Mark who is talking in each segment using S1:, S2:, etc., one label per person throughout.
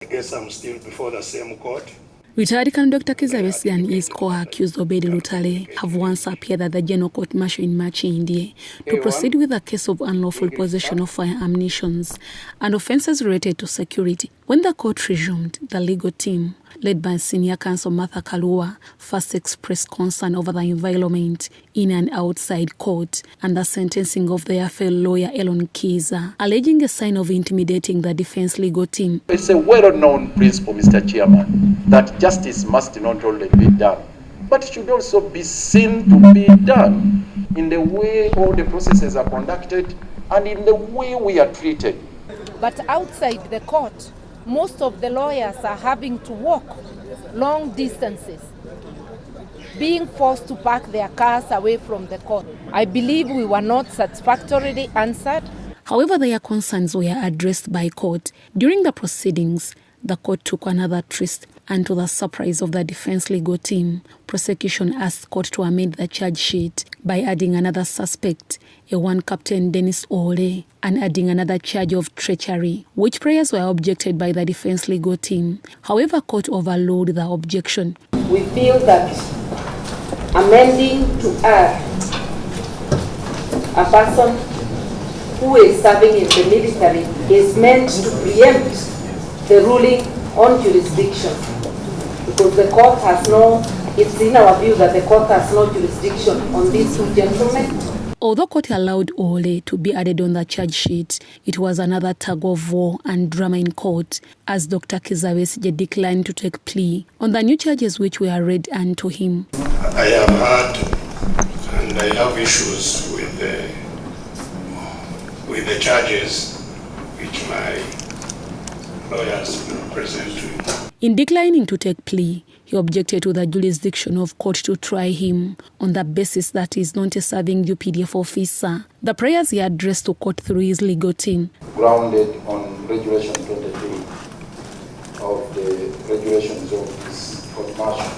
S1: I guess I'm still before the same court.
S2: Retired Colonel Dr.Kiizza Besigye and his co-accused Obedi Lutale have once appeared at the General Court Martial in Makindye to proceed with a case of unlawful possession of fire ammunitions and offences related to security. When the court resumed, the legal team, led by Senior Counsel Martha Kalua, first expressed concern over the environment in and outside court and the sentencing of their fellow lawyer Dr.Kiizza, alleging a sign of intimidating the defense legal team.
S3: It's a well-known principle, Mr. Chairman, that justice must not only be done, but should also be seen to be done in the way all the processes are conducted and in the way we are treated.
S4: But outside the court, most of the lawyers are having to walk long distances, being forced to park their cars away from the court. I believe we were not satisfactorily answered.
S2: However, their concerns were addressed by court. During the proceedings, the court took another twist, and to the surprise of the defense legal team, prosecution asked court to amend the charge sheet by adding another suspect, a one Captain Dennis Ole, and adding another charge of treachery, which prayers were objected by the defense legal team. However, court overruled the objection.
S5: We feel that amending to add a person who is serving in the military is meant to preempt the ruling on jurisdiction, because the court has it's in our view that the court has no jurisdiction on these two gentlemen.
S2: Although court allowed Ole to be added on the charge sheet, it was another tug of war and drama in court as Dr.Kiizza Besigye declined to take plea on the new charges which were read unto him.
S1: I have had and I have issues with the charges which my lawyers present to me.
S2: In declining to take plea, he objected to the jurisdiction of court to try him on the basis that he is not a serving Updf officer. The prayers he addressed to court through his legal team.
S6: Grounded on Regulation 23 of the regulations of this court martial,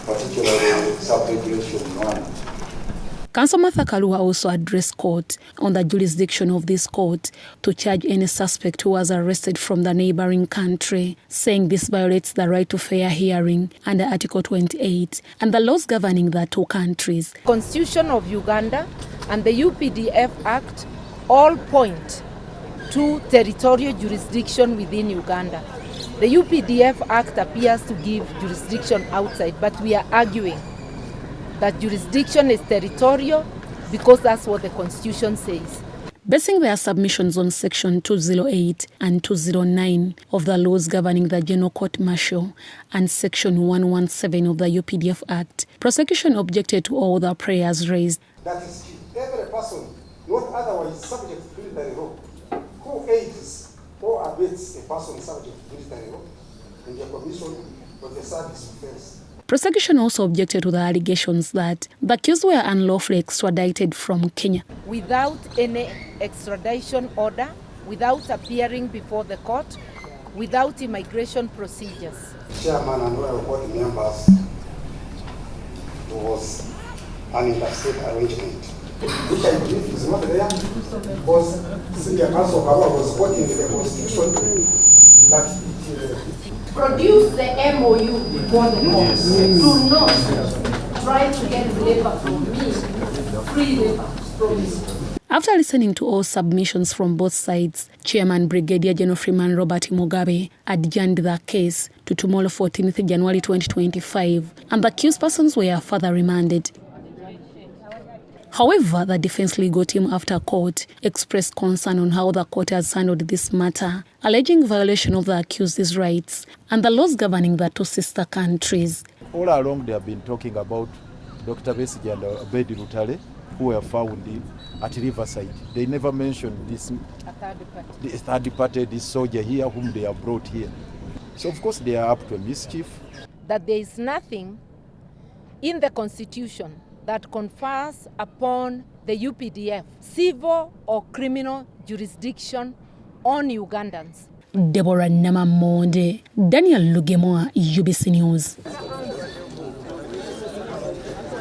S6: particularly sub-regulation 1.
S2: Counsel Martha Kalua also addressed court on the jurisdiction of this court to charge any suspect who was arrested from the neighboring country, saying this violates the right to fair hearing under Article 28 and the laws governing the two countries.
S4: Constitution of Uganda and the Updf Act all point to territorial jurisdiction within Uganda. The Updf Act appears to give jurisdiction outside, but we are arguing that jurisdiction is territorial because that's what the Constitution says.
S2: Basing their submissions on Section 208 and 209 of the laws governing the General Court Martial and Section 117 of the Updf Act, prosecution objected to all the prayers raised.
S7: That is, every person not otherwise subject to military law who aids or abets a person subject to military law in the commission of the service offense.
S2: Prosecution also objected to the allegations that the accused were unlawfully extradited from Kenya.
S4: Without any extradition order, without appearing before the court, without immigration procedures.
S7: Chairman and all court members, was an interstate arrangement, which I believe is not there, because Senior Counsel was quoting the Constitution that
S5: Produce the MOU before the court. Do not try to get labor from me, free labor from me.
S2: After listening to all submissions from both sides, Chairman Brigadier General Freeman Robert Mugabe adjourned the case to tomorrow, 14th January 2025, and the accused persons were further remanded. However, the defense legal team after court expressed concern on how the court has handled this matter, alleging violation of the accused's rights and the laws governing the two sister countries.
S6: All along they have been talking about Dr. Besigye and Obedi Lutale, who were found at Riverside. They never mentioned this third party, this soldier here whom they have brought here. So of course they are up to a mischief.
S4: That there is nothing in the Constitution that confers upon the Updf civil or criminal jurisdiction on Ugandans.
S2: Deborah Namamonde, Daniel Lugemoa, UBC News.